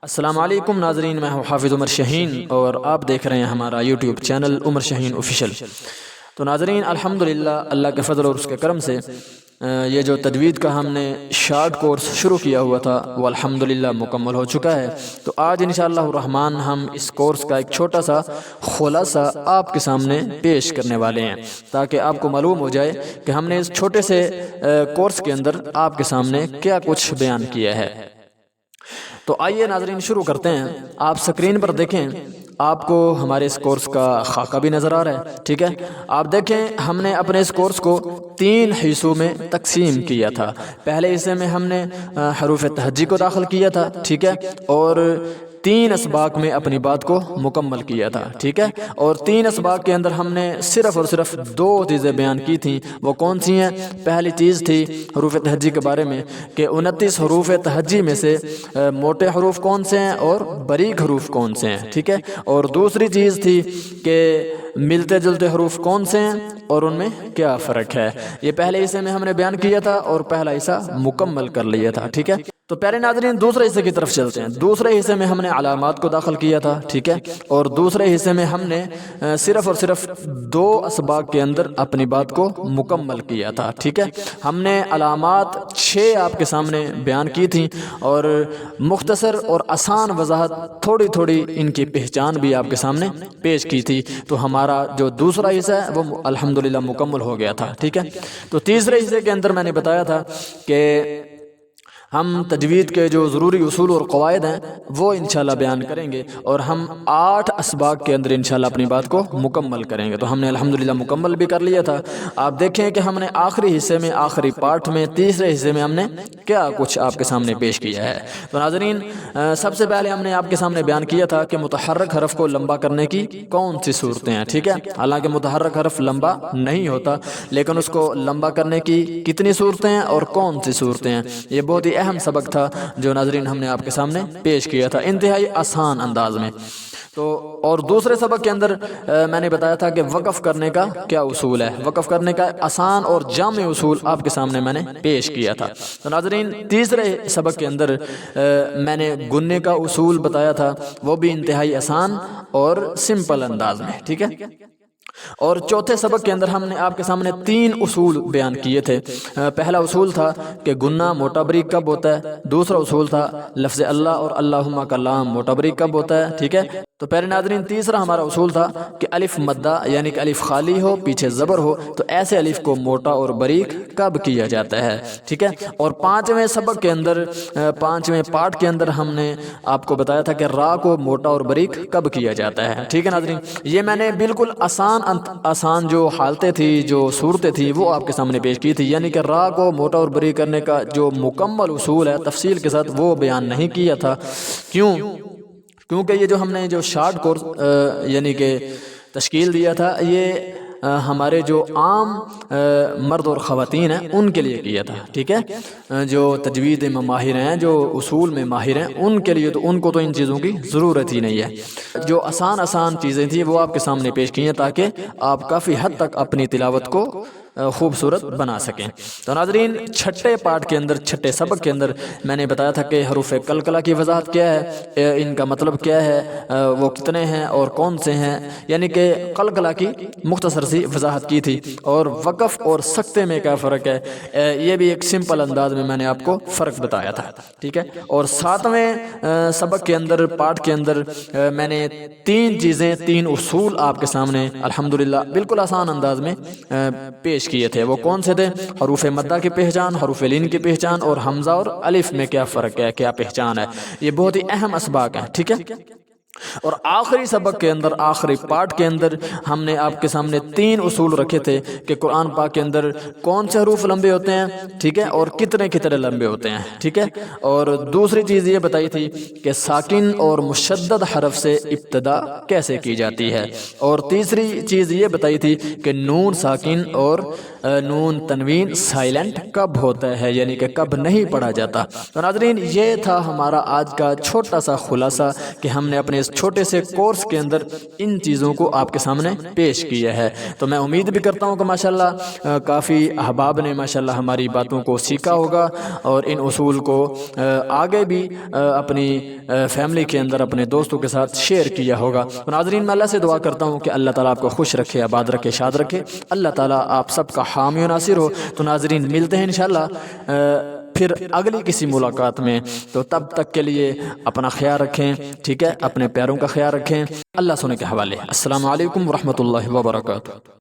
السلام علیکم ناظرین، میں ہوں حافظ عمر شاہین اور آپ دیکھ رہے ہیں ہمارا یوٹیوب چینل عمر شاہین آفیشیل۔ تو ناظرین، الحمدللہ اللہ کے فضل اور اس کے کرم سے یہ جو تجوید کا ہم نے شارٹ کورس شروع کیا ہوا تھا وہ الحمدللہ مکمل ہو چکا ہے۔ تو آج انشاءاللہ الرحمن ہم اس کورس کا ایک چھوٹا سا خلاصہ آپ کے سامنے پیش کرنے والے ہیں، تاکہ آپ کو معلوم ہو جائے کہ ہم نے اس چھوٹے سے کورس کے اندر آپ کے سامنے کیا کچھ بیان کیا ہے۔ تو آئیے ناظرین شروع کرتے ہیں۔ آپ سکرین پر دیکھیں، آپ کو ہمارے اس کورس کا خاکہ بھی نظر آ رہا ہے، ٹھیک ہے۔ آپ دیکھیں، ہم نے اپنے اس کورس کو 3 حصوں میں تقسیم کیا تھا۔ پہلے حصے میں ہم نے حروف تہجی کو داخل کیا تھا، ٹھیک ہے، اور 3 اسباق میں اپنی بات کو مکمل کیا تھا، ٹھیک ہے۔ اور 3 اسباق کے اندر ہم نے صرف اور صرف 2 چیزیں بیان کی تھیں۔ وہ کون سی ہیں؟ پہلی چیز تھی حروف تہجی کے بارے میں کہ 29 حروف تہجی میں سے موٹے حروف کون سے ہیں اور باریک حروف کون سے ہیں، ٹھیک ہے۔ اور دوسری چیز تھی کہ ملتے جلتے حروف کون سے ہیں اور ان میں کیا فرق ہے۔ یہ پہلے حصے میں ہم نے بیان کیا تھا اور پہلا حصہ مکمل کر لیا تھا، ٹھیک ہے۔ تو پیارے ناظرین، دوسرے حصے کی طرف چلتے ہیں۔ دوسرے حصے میں ہم نے علامات کو داخل کیا تھا، ٹھیک ہے، اور دوسرے حصے میں ہم نے صرف اور صرف 2 اسباق کے اندر اپنی بات کو مکمل کیا تھا، ٹھیک ہے۔ ہم نے علامات 6 آپ کے سامنے بیان کی تھیں اور مختصر اور آسان وضاحت تھوڑی تھوڑی ان کی پہچان بھی آپ کے سامنے پیش کی تھی۔ تو ہمارا جو دوسرا حصہ ہے وہ الحمدللہ مکمل ہو گیا تھا، ٹھیک ہے۔ تو تیسرے حصے کے اندر میں نے بتایا تھا کہ ہم تجوید کے جو ضروری اصول اور قواعد ہیں وہ انشاءاللہ بیان کریں گے اور ہم 8 اسباق کے اندر انشاءاللہ اپنی بات کو مکمل کریں گے۔ تو ہم نے الحمدللہ مکمل بھی کر لیا تھا۔ آپ دیکھیں کہ ہم نے آخری حصے میں، آخری پارٹ میں، تیسرے حصے میں ہم نے کیا کچھ آپ کے سامنے پیش کیا ہے۔ تو ناظرین، سب سے پہلے ہم نے آپ کے سامنے بیان کیا تھا کہ متحرک حرف کو لمبا کرنے کی کون سی صورتیں ہیں، ٹھیک ہے۔ حالانکہ متحرک حرف لمبا نہیں ہوتا، لیکن اس کو لمبا کرنے کی کتنی صورتیں ہیں اور کون سی صورتیں ہیں، یہ بہت ہی اہم سبق تھا جو ناظرین ہم نے آپ کے سامنے پیش کیا تھا انتہائی آسان انداز میں۔ تو اور دوسرے سبق کے اندر میں نے بتایا تھا کہ وقف کرنے کا کیا اصول ہے۔ وقف کرنے کا آسان اور جامع اصول آپ کے سامنے میں نے پیش کیا تھا۔ تو ناظرین، تیسرے سبق کے اندر میں نے گننے کا اصول بتایا تھا، وہ بھی انتہائی آسان اور سمپل انداز میں، ٹھیک ہے۔ اور چوتھے سبق کے اندر ہم نے آپ کے سامنے 3 اصول بیان کیے تھے۔ پہلا اصول تھا کہ گنہ موٹا باریک کب ہوتا ہے، دوسرا اصول تھا لفظ اللہ اور اللہم کا لام موٹا باریک کب ہوتا ہے، ٹھیک ہے۔ تو پیارے ناظرین، تیسرا ہمارا اصول تھا کہ الف مدہ یعنی کہ الف خالی ہو، پیچھے زبر ہو، تو ایسے الف کو موٹا اور باریک کب کیا جاتا ہے، ٹھیک ہے۔ اور 5ویں سبق کے اندر، 5ویں پارٹ کے اندر ہم نے آپ کو بتایا تھا کہ را کو موٹا اور باریک کب کیا جاتا ہے، ٹھیک ہے ناظرین۔ یہ میں نے بالکل آسان جو حالتیں تھی، جو صورتیں تھی، وہ آپ کے سامنے پیش کی تھی، یعنی کہ را کو موٹا اور باریک کرنے کا جو مکمل اصول ہے تفصیل کے ساتھ وہ بیان نہیں کیا تھا۔ کیونکہ یہ جو ہم نے جو شارٹ کورس یعنی کہ تشکیل دیا تھا، یہ ہمارے جو عام مرد اور خواتین ہیں ان کے لیے کیا تھا، ٹھیک ہے۔ جو تجوید میں ماہر ہیں، جو اصول میں ماہر ہیں، ان کے لیے تو ان کو تو ان چیزوں کی ضرورت ہی نہیں ہے۔ جو آسان چیزیں تھیں وہ آپ کے سامنے پیش کی ہیں تاکہ آپ کافی حد تک اپنی تلاوت کو خوبصورت بنا سکیں۔ تو ناظرین، چھٹے پارٹ کے اندر، چھٹے سبق کے اندر میں نے بتایا تھا کہ حروف قلقلہ کی وضاحت کیا ہے، ان کا مطلب کیا ہے، وہ کتنے ہیں اور کون سے ہیں، یعنی کہ قلقلہ کی مختصر سی وضاحت کی تھی۔ اور وقف اور سکتے میں کیا فرق ہے، یہ بھی ایک سمپل انداز میں نے آپ کو فرق بتایا تھا، ٹھیک ہے۔ اور 7ویں سبق کے اندر، پارٹ کے اندر میں نے 3 چیزیں، 3 اصول آپ کے سامنے الحمدللہ بالکل آسان انداز میں پیش کیے تھے۔ وہ کون سے تھے؟ حروف مدہ کی پہچان، حروف لین کی پہچان اور حمزہ اور الف میں کیا فرق ہے، کیا پہچان ہے۔ یہ بہت ہی اہم اسباق ہیں، ٹھیک ہے۔ اور آخری سبق کے اندر، آخری پارٹ کے اندر ہم نے آپ کے سامنے 3 اصول رکھے تھے کہ قرآن پاک کے اندر کون سے حروف لمبے ہوتے ہیں، ٹھیک ہے، اور کتنے لمبے ہوتے ہیں، ٹھیک ہے۔ اور دوسری چیز یہ بتائی تھی کہ ساکن اور مشدد حرف سے ابتدا کیسے کی جاتی ہے۔ اور تیسری چیز یہ بتائی تھی کہ نون ساکن اور نون تنوین سائلنٹ کب ہوتا ہے، یعنی کہ کب نہیں پڑھا جاتا۔ تو ناظرین، یہ تھا ہمارا آج کا چھوٹا سا خلاصہ کہ ہم نے اپنے اس اس چھوٹے سے کورس کے اندر ان چیزوں کو آپ کے سامنے پیش کیا ہے۔ تو میں امید بھی کرتا ہوں کہ ماشاءاللہ کافی احباب نے ماشاءاللہ ہماری باتوں کو سیکھا ہوگا اور ان اصول کو آگے بھی اپنی فیملی کے اندر اپنے دوستوں کے ساتھ شیئر کیا ہوگا۔ تو ناظرین میں اللہ سے دعا کرتا ہوں کہ اللہ تعالیٰ آپ کو خوش رکھے، آباد رکھے، شاد رکھے، اللہ تعالیٰ آپ سب کا حامی و ناصر ہو۔ تو ناظرین ملتے ہیں انشاءاللہ پھر اگلی کسی ملاقات میں، تو تب تک کے لیے اپنا خیال رکھیں، ٹھیک ہے، اپنے پیاروں کا خیال رکھیں۔ اللہ سنے کے حوالے۔ السلام علیکم ورحمۃ اللہ وبرکاتہ۔